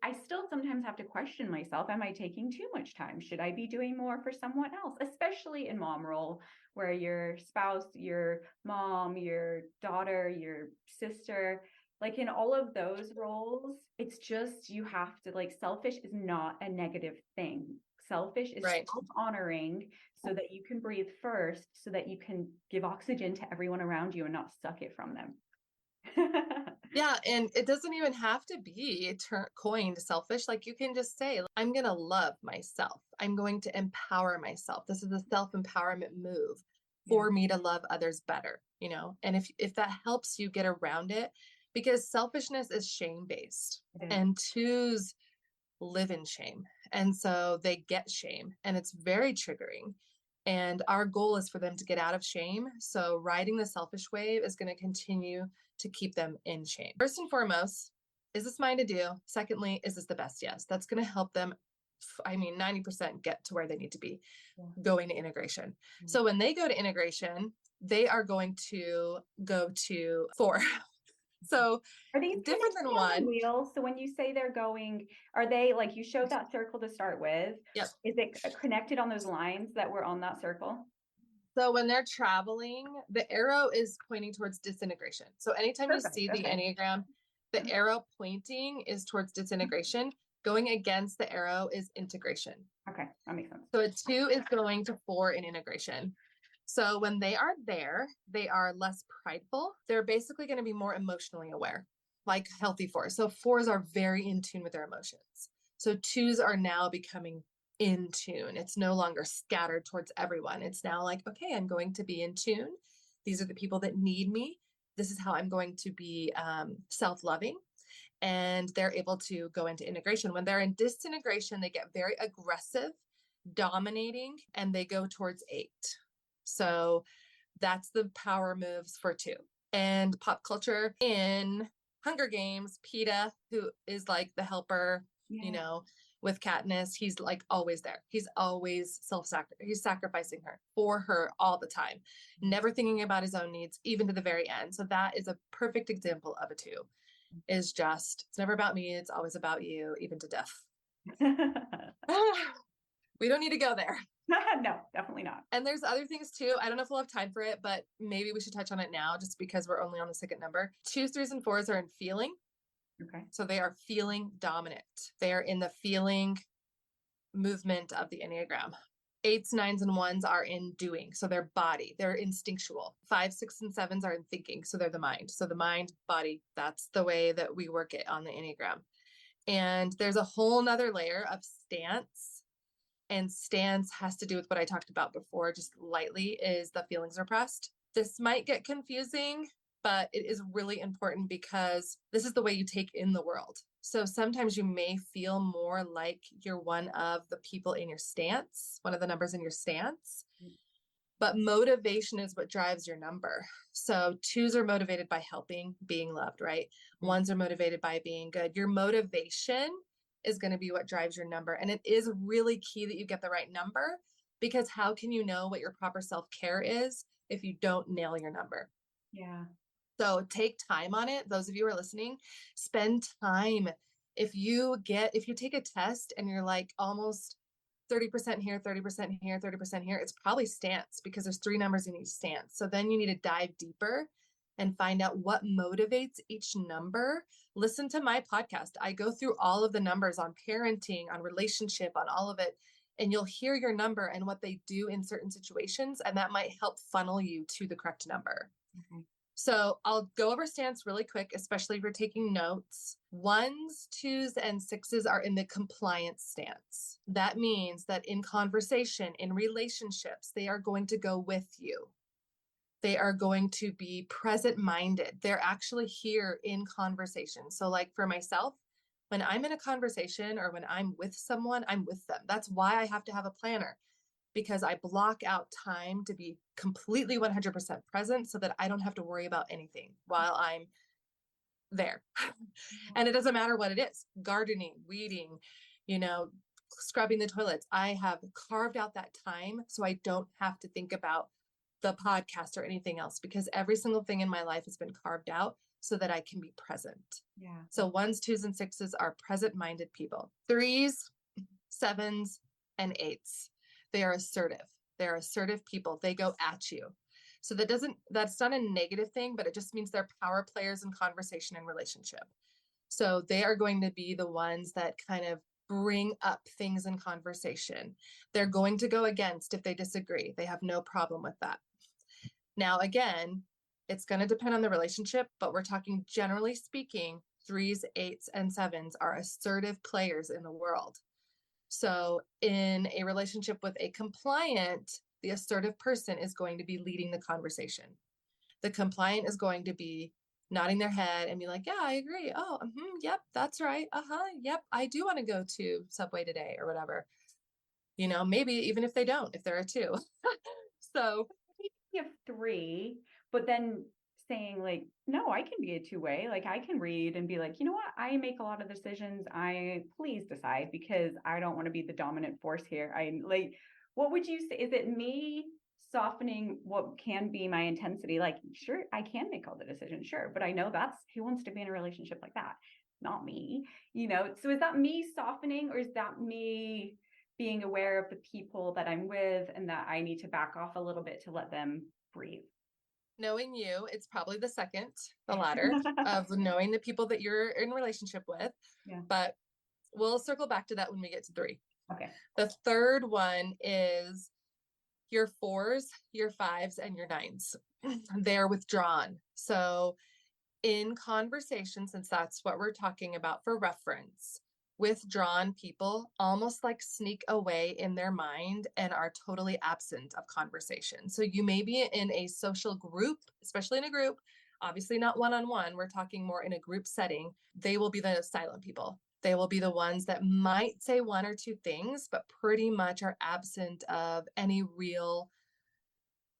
I still sometimes have to question myself. Am I taking too much time? Should I be doing more for someone else? Especially in mom role, where your spouse, your mom, your daughter, your sister, like in all of those roles, it's just, you have to, like, selfish is not a negative thing. Selfish is right. self-honoring so that you can breathe first, so that you can give oxygen to everyone around you and not suck it from them. Yeah, and it doesn't even have to be coined selfish. Like, you can just say, I'm going to love myself. I'm going to empower myself. This is a self-empowerment move for me to love others better, you know? And if that helps you get around it, because selfishness is shame-based, and twos live in shame. And so they get shame, and it's very triggering. And our goal is for them to get out of shame. So riding the selfish wave is going to continue to keep them in shame. First and foremost, is this mine to do? Secondly, is this the best? Yes. That's going to help them, 90% get to where they need to be going to integration. So when they go to integration, they are going to go to 4. So are these different than 1 wheel? So when you say they're going, are they, like, you showed that circle to start with? Yep. Is it connected on those lines that were on that circle? So when they're traveling, the arrow is pointing towards disintegration. So anytime you see the Enneagram, the arrow pointing is towards disintegration. Going against the arrow is integration. Okay, that makes sense. So a 2 is going to 4 in integration. So when they are there, they are less prideful. They're basically going to be more emotionally aware, like healthy 4s. So 4s are very in tune with their emotions. So 2s are now becoming in tune. It's no longer scattered towards everyone. It's now like, okay, I'm going to be in tune. These are the people that need me. This is how I'm going to be self-loving. And they're able to go into integration. When they're in disintegration, they get very aggressive, dominating, and they go towards 8. So that's the power moves for 2. And pop culture in Hunger Games, PETA, who is like the helper, you know, with Katniss, he's like always there. He's always he's sacrificing her for her all the time, never thinking about his own needs, even to the very end. So that is a perfect example of a 2. Is just, it's never about me, it's always about you, even to death. We don't need to go there. No, definitely not. And there's other things too. I don't know if we'll have time for it, but maybe we should touch on it now just because we're only on the second number. 2s, 3s, and 4s are in feeling. Okay. So they are feeling dominant. They are in the feeling movement of the Enneagram. 8s, 9s, and 1s are in doing. So they're body, they're instinctual. 5s, 6s, and 7s are in thinking. So they're the mind. So the mind, body, that's the way that we work it on the Enneagram. And there's a whole nother layer of stance. And stance has to do with what I talked about before, just lightly, is the feelings repressed. This might get confusing, but it is really important because this is the way you take in the world. So sometimes you may feel more like you're one of the people in your stance, one of the numbers in your stance, but motivation is what drives your number. So 2s are motivated by helping, being loved, right? 1s are motivated by being good. Your motivation is going to be what drives your number. And it is really key that you get the right number, because how can you know what your proper self-care is if you don't nail your number? Yeah. So take time on it. Those of you who are listening, spend time. If you take a test and you're like almost 30% here, 30% here, 30% here, it's probably stance, because there's 3 numbers in each stance. So then you need to dive deeper and find out what motivates each number, listen to my podcast. I go through all of the numbers on parenting, on relationship, on all of it. And you'll hear your number and what they do in certain situations. And that might help funnel you to the correct number. Okay. So I'll go over stance really quick, especially if you're taking notes. 1s, 2s, and 6s are in the compliance stance. That means that in conversation, in relationships, they are going to go with you. They are going to be present-minded. They're actually here in conversation. So like for myself, when I'm in a conversation or when I'm with someone, I'm with them. That's why I have to have a planner, because I block out time to be completely 100% present so that I don't have to worry about anything while I'm there. And it doesn't matter what it is, gardening, weeding, scrubbing the toilets. I have carved out that time so I don't have to think about the podcast or anything else, because every single thing in my life has been carved out so that I can be present. Yeah. So 1s, 2s, and 6s are present-minded people. 3s, 7s, and 8s. They are assertive. They're assertive people. They go at you. So that's not a negative thing, but it just means they're power players in conversation and relationship. So they are going to be the ones that kind of bring up things in conversation. They're going to go against if they disagree. They have no problem with that. Now, again, it's going to depend on the relationship, but we're talking generally speaking, 3s, 8s, and 7s are assertive players in the world. So in a relationship with a compliant, the assertive person is going to be leading the conversation. The compliant is going to be nodding their head and be like, yeah, I agree. Oh, yep, that's right. Yep, I do want to go to Subway today or whatever. Maybe even if they don't, if there are 2. So you have 3, but then saying like, no, I can be a 2-way. Like I can read and be like, you know what? I make a lot of decisions. Please decide, because I don't want to be the dominant force here. What would you say? Is it me softening what can be my intensity? Like, sure, I can make all the decisions, sure. But I know who wants to be in a relationship like that? Not me, So is that me softening, or is that me being aware of the people that I'm with and that I need to back off a little bit to let them breathe? Knowing you, it's probably the second, the latter, of knowing the people that you're in relationship with. Yeah. But we'll circle back to that when we get to 3. Okay. The third one is your 4s, your 5s, and your 9s. They're withdrawn. So in conversation, since that's what we're talking about for reference, withdrawn people almost like sneak away in their mind and are totally absent of conversation. So you may be in a social group, especially in a group, obviously not one-on-one, we're talking more in a group setting. They will be the silent people. They will be the ones that might say 1 or 2 things, but pretty much are absent of any real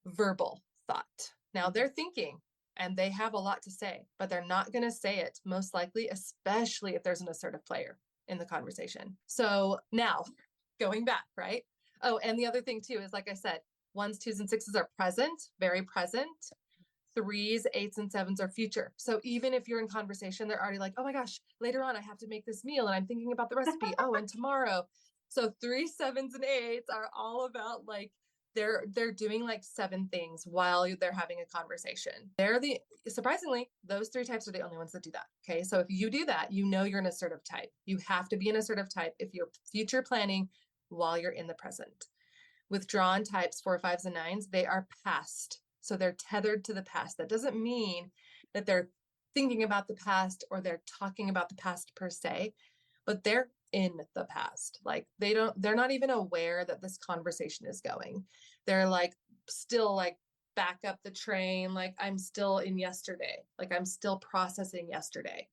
verbal thought. Now they're thinking and they have a lot to say, but they're not going to say it most likely, especially if there's an assertive player in the conversation. So now going back, right? Oh, and the other thing too is, like I said, 1s, 2s, and 6s are present, very present. 3s, 8s, and 7s are future. So even if you're in conversation, they're already like, oh my gosh, later on I have to make this meal and I'm thinking about the recipe. Oh, and tomorrow. So 3s, 7s, and 8s are all about like, they're doing like 7 things while they're having a conversation. Surprisingly, those 3 types are the only ones that do that. Okay. So if you do that, you're an assertive type. You have to be an assertive type if you're future planning while you're in the present. Withdrawn types, 4, 5s, and 9s, they are past. So they're tethered to the past. That doesn't mean that they're thinking about the past or they're talking about the past per se, but they're in the past. Like they're not even aware that this conversation is going. They're like still like back up the train. Like I'm still in yesterday. Like I'm still processing yesterday.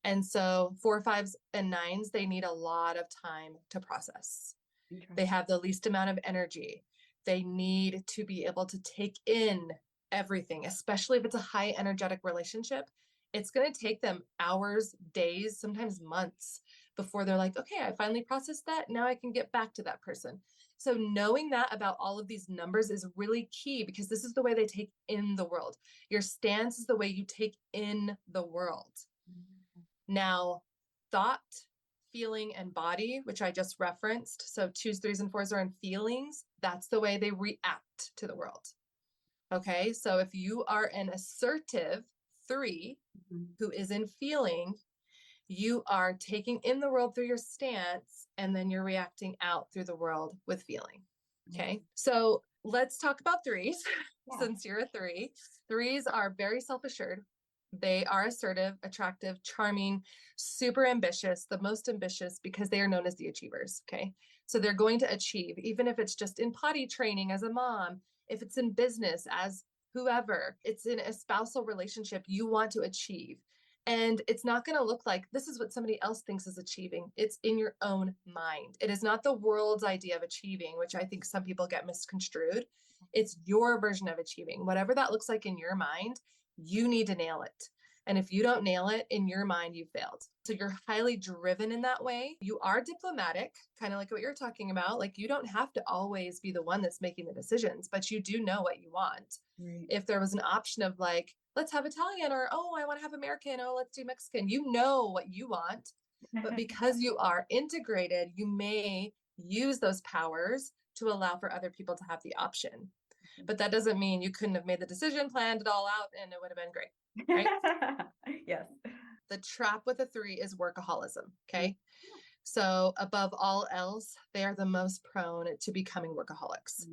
And so 4, 5s, and 9s, they need a lot of time to process. They have the least amount of energy. They need to be able to take in everything, especially if it's a high energetic relationship. It's going to take them hours, days, sometimes months before they're like, okay, I finally processed that. Now I can get back to that person. So knowing that about all of these numbers is really key, because this is the way they take in the world. Your stance is the way you take in the world. Now, thought, feeling, and body, which I just referenced. So 2s, 3s, and 4s are in feelings. That's the way they react to the world. Okay. So if you are an assertive 3 who is in feeling, you are taking in the world through your stance, and then you're reacting out through the world with feeling. Okay. So let's talk about 3s. Since you're a 3. 3s are very self-assured. They are assertive, attractive, charming, super ambitious, the most ambitious because they are known as the achievers. Okay. So they're going to achieve, even if it's just in potty training as a mom, if it's in business as whoever, it's in a spousal relationship, you want to achieve. And it's not going to look like this is what somebody else thinks is achieving. It's in your own mind. It is not the world's idea of achieving, which I think some people get misconstrued. It's your version of achieving. Whatever that looks like in your mind, you need to nail it. And if you don't nail it in your mind, you've failed. So you're highly driven in that way. You are diplomatic, kind of like what you're talking about. Like you don't have to always be the one that's making the decisions, but you do know what you want. Right. If there was an option of like, let's have Italian, or, oh, I want to have American, oh, let's do Mexican. You know what you want, but because you are integrated, you may use those powers to allow for other people to have the option. But that doesn't mean you couldn't have made the decision, planned it all out, and it would have been great. Right? Yes. The trap with a 3 is workaholism. Okay. So above all else, they are the most prone to becoming workaholics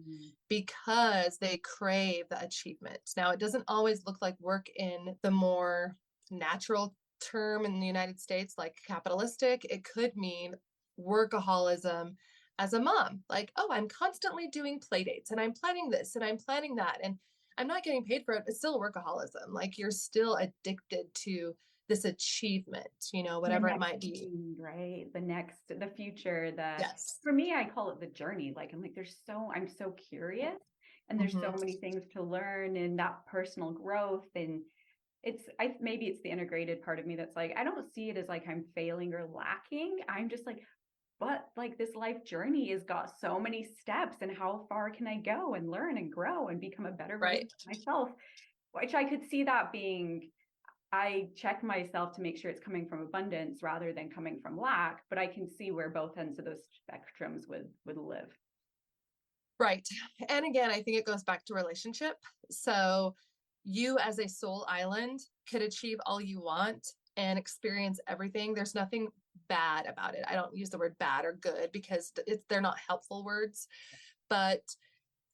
because they crave the achievement. Now, it doesn't always look like work in the more natural term in the United States, like capitalistic. It could mean workaholism as a mom, like, oh, I'm constantly doing play dates and I'm planning this and I'm planning that, and I'm not getting paid for it. It's still workaholism. Like you're still addicted to this achievement, whatever it might be. Right. The future, yes. For me, I call it the journey. Like, I'm so curious, and there's so many things to learn, and that personal growth. And maybe it's the integrated part of me that's like, I don't see it as like I'm failing or lacking. I'm just like, but like this life journey has got so many steps, and how far can I go and learn and grow and become a better version of myself, which I could see that being, I check myself to make sure it's coming from abundance rather than coming from lack, but I can see where both ends of those spectrums would live. Right. And again, I think it goes back to relationship. So you as a soul island could achieve all you want and experience everything. There's nothing bad about it. I don't use the word bad or good because they're not helpful words, but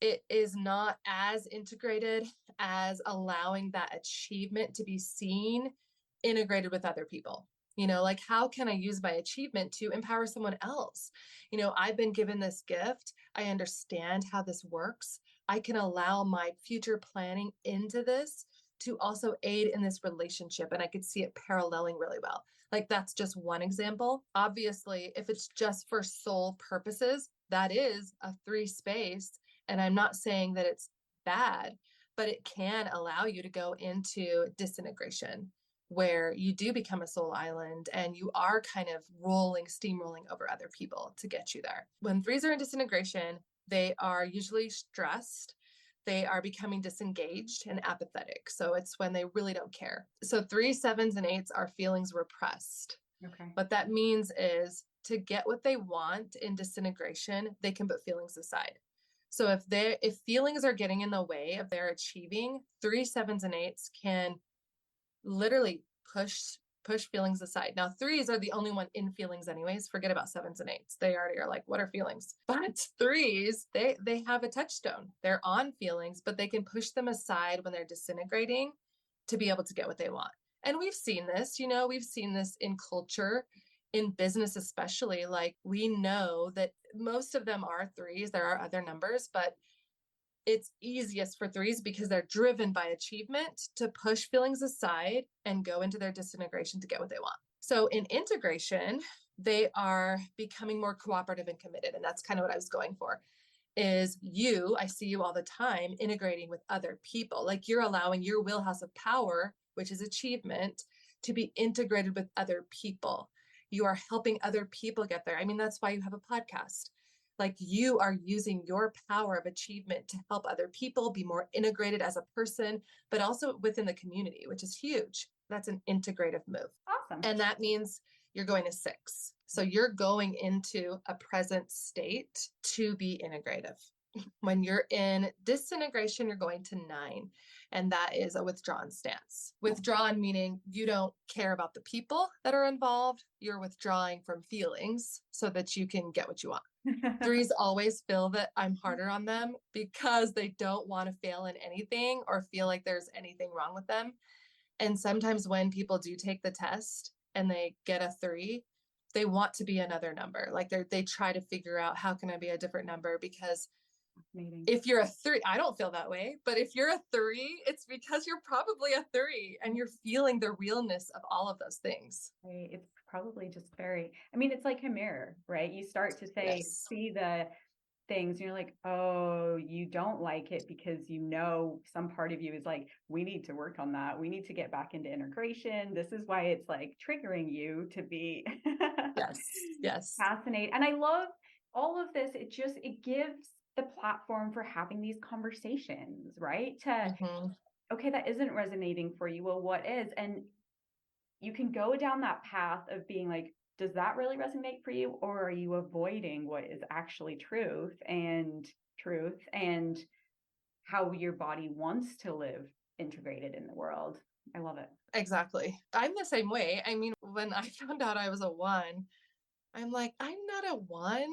it is not as integrated as allowing that achievement to be seen integrated with other people. Like how can I use my achievement to empower someone else? I've been given this gift. I understand how this works. I can allow my future planning into this to also aid in this relationship. And I could see it paralleling really well. Like that's just one example. Obviously, if it's just for soul purposes, that is a 3 space. And I'm not saying that it's bad, but it can allow you to go into disintegration where you do become a soul island and you are kind of steamrolling over other people to get you there. When 3s are in disintegration, they are usually stressed. They are becoming disengaged and apathetic. So it's when they really don't care. So 3s, 7s, and 8s are feelings repressed. Okay. What that means is to get what they want in disintegration, they can put feelings aside. So if feelings are getting in the way of their achieving, 3s, 7s, and 8s can literally push feelings aside. Now 3s are the only one in feelings anyways. Forget about 7s and 8s. They already are like, what are feelings? But 3s, they have a touchstone. They're on feelings, but they can push them aside when they're disintegrating to be able to get what they want. And we've seen this, we've seen this in culture, in business especially. Like we know that most of them are 3s. There are other numbers, but it's easiest for 3s because they're driven by achievement to push feelings aside and go into their disintegration to get what they want. So in integration, they are becoming more cooperative and committed. And that's kind of what I was going for is I see you all the time integrating with other people. Like you're allowing your wheelhouse of power, which is achievement, to be integrated with other people. You are helping other people get there. I mean, that's why you have a podcast. Like you are using your power of achievement to help other people be more integrated as a person, but also within the community, which is huge. That's an integrative move. Awesome. And that means you're going to 6. So you're going into a present state to be integrative. When you're in disintegration, you're going to 9. And that is a withdrawn stance. Withdrawn meaning you don't care about the people that are involved. You're withdrawing from feelings so that you can get what you want. 3s always feel that I'm harder on them because they don't want to fail in anything or feel like there's anything wrong with them. And sometimes when people do take the test and they get a 3, they want to be another number. Like they try to figure out, how can I be a different number? Because if you're a 3, I don't feel that way, but if you're a 3, it's because you're probably a 3 and you're feeling the realness of all of those things. Right. It's probably just it's like a mirror, right? You start to see the things and you're like, oh, you don't like it because some part of you is like, we need to work on that. We need to get back into integration. This is why it's like triggering you to be yes fascinated. And I love all of this. It gives the platform for having these conversations, right? Okay, that isn't resonating for you. Well, what is? And you can go down that path of being like, does that really resonate for you? Or are you avoiding what is actually truth and how your body wants to live integrated in the world? I love it. Exactly. I'm the same way. I mean, when I found out I was a 1, I'm like, I'm not a 1.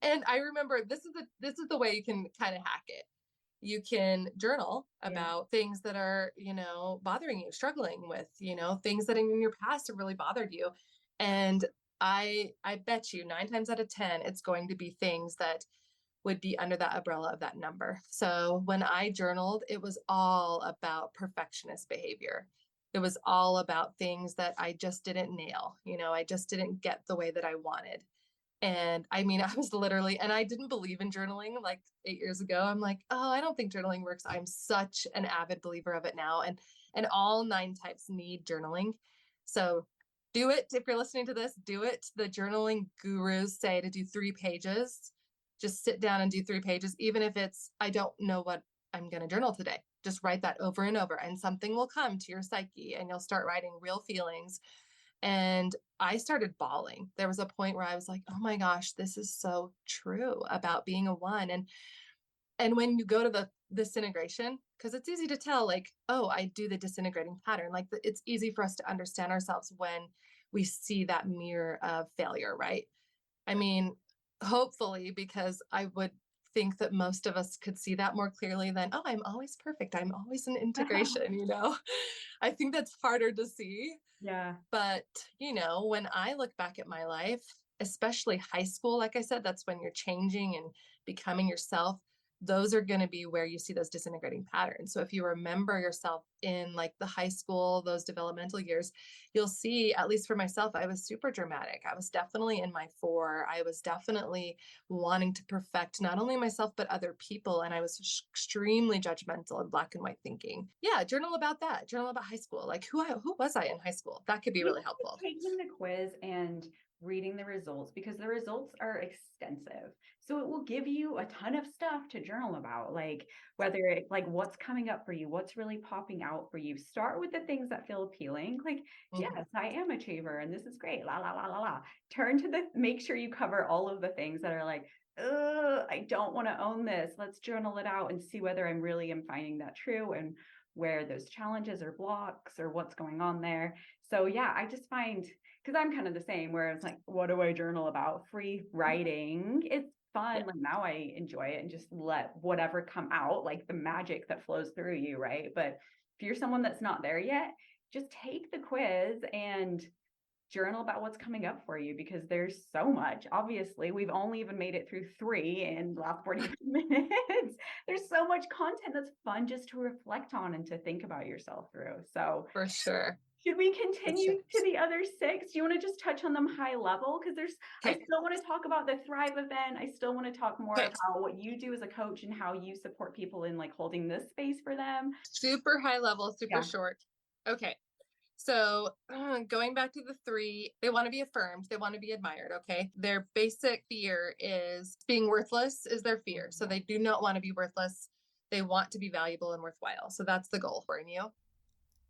And I remember this is the way you can kind of hack it. You can journal about things that are, bothering you, struggling with, things that in your past have really bothered you. And I bet you 9 times out of 10, it's going to be things that would be under that umbrella of that number. So when I journaled, it was all about perfectionist behavior. It was all about things that I just didn't nail. I just didn't get the way that I wanted. And I mean, I was literally, and I didn't believe in journaling like 8 years ago. I'm like, oh, I don't think journaling works. I'm such an avid believer of it now. And all 9 types need journaling. So do it. If you're listening to this, do it. The journaling gurus say to do 3 pages. Just sit down and do 3 pages, even if it's, I don't know what I'm going to journal today. Just write that over and over, and something will come to your psyche and you'll start writing real feelings. And I started bawling. There was a point where I was like, oh my gosh, this is so true about being a 1. And when you go to the disintegration, because it's easy to tell, like, oh, I do the disintegrating pattern. Like it's easy for us to understand ourselves when we see that mirror of failure, right? I mean, hopefully, because I would think that most of us could see that more clearly than, oh, I'm always perfect. I'm always in integration, I think that's harder to see. Yeah. But, when I look back at my life, especially high school, like I said, that's when you're changing and becoming yourself. Those are going to be where you see those disintegrating patterns. So if you remember yourself in like the high school, those developmental years, you'll see, at least for myself, I was super dramatic. I was definitely in my 4. I was definitely wanting to perfect not only myself, but other people. And I was extremely judgmental and black and white thinking. Yeah. Journal about that. Journal about high school. Like who was I in high school? That could be really helpful. Taking the quiz and reading the results, because the results are extensive. So it will give you a ton of stuff to journal about, like whether it's like what's coming up for you, what's really popping out for you. Start with the things that feel appealing. Like, yes, I am achiever and this is great. La, la, la, la, la. Make sure you cover all of the things that are like, I don't want to own this. Let's journal it out and see whether I'm really am finding that true and where those challenges or blocks or what's going on there. So yeah, I just find, because I'm kind of the same, where it's like, what do I journal about? Free writing. It's fun. Yeah. Like now I enjoy it and just let whatever come out, like the magic that flows through you, right? But if you're someone that's not there yet, just take the quiz and journal about what's coming up for you, because there's so much. Obviously, we've only even made it through 3 in the last 45 minutes. There's so much content that's fun just to reflect on and to think about yourself through. So for sure. Should we continue to the other 6? Do you want to just touch on them high level? Because I still want to talk about the Thrive event. I still want to talk more about what you do as a coach and how you support people in like holding this space for them. Super high level, super short. Okay. So going back to the 3, they want to be affirmed. They want to be admired. Okay. Their basic fear is being worthless is their fear. So they do not want to be worthless. They want to be valuable and worthwhile. So that's the goal for you.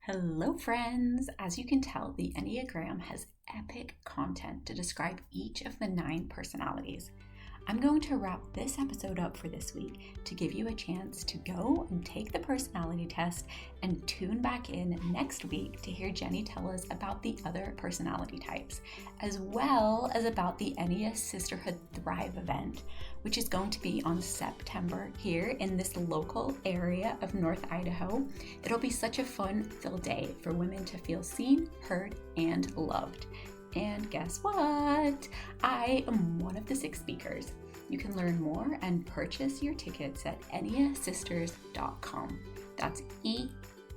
Hello, friends. As you can tell, the Enneagram has epic content to describe each of the 9 personalities. I'm going to wrap this episode up for this week to give you a chance to go and take the personality test and tune back in next week to hear Jenny tell us about the other personality types, as well as about the EnneaSisterhood Thrive event, which is going to be on September here in this local area of North Idaho. It'll be such a fun-filled day for women to feel seen, heard, and loved. And guess what? I am one of the 6 speakers. You can learn more and purchase your tickets at EnneaSisters.com. That's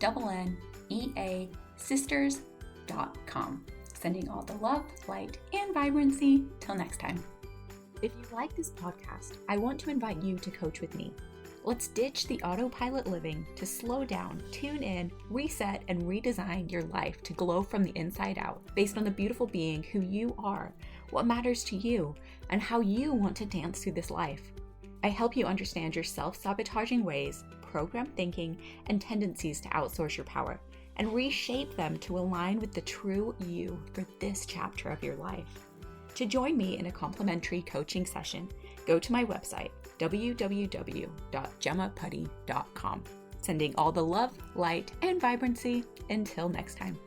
ENNEA sisters.com. Sending all the love, light, and vibrancy. Till next time. If you like this podcast, I want to invite you to coach with me. Let's ditch the autopilot living to slow down, tune in, reset, and redesign your life to glow from the inside out based on the beautiful being who you are, what matters to you, and how you want to dance through this life. I help you understand your self-sabotaging ways, program thinking, and tendencies to outsource your power, and reshape them to align with the true you for this chapter of your life. To join me in a complimentary coaching session, go to my website, www.gemmaputty.com. Sending all the love, light, and vibrancy. Until next time.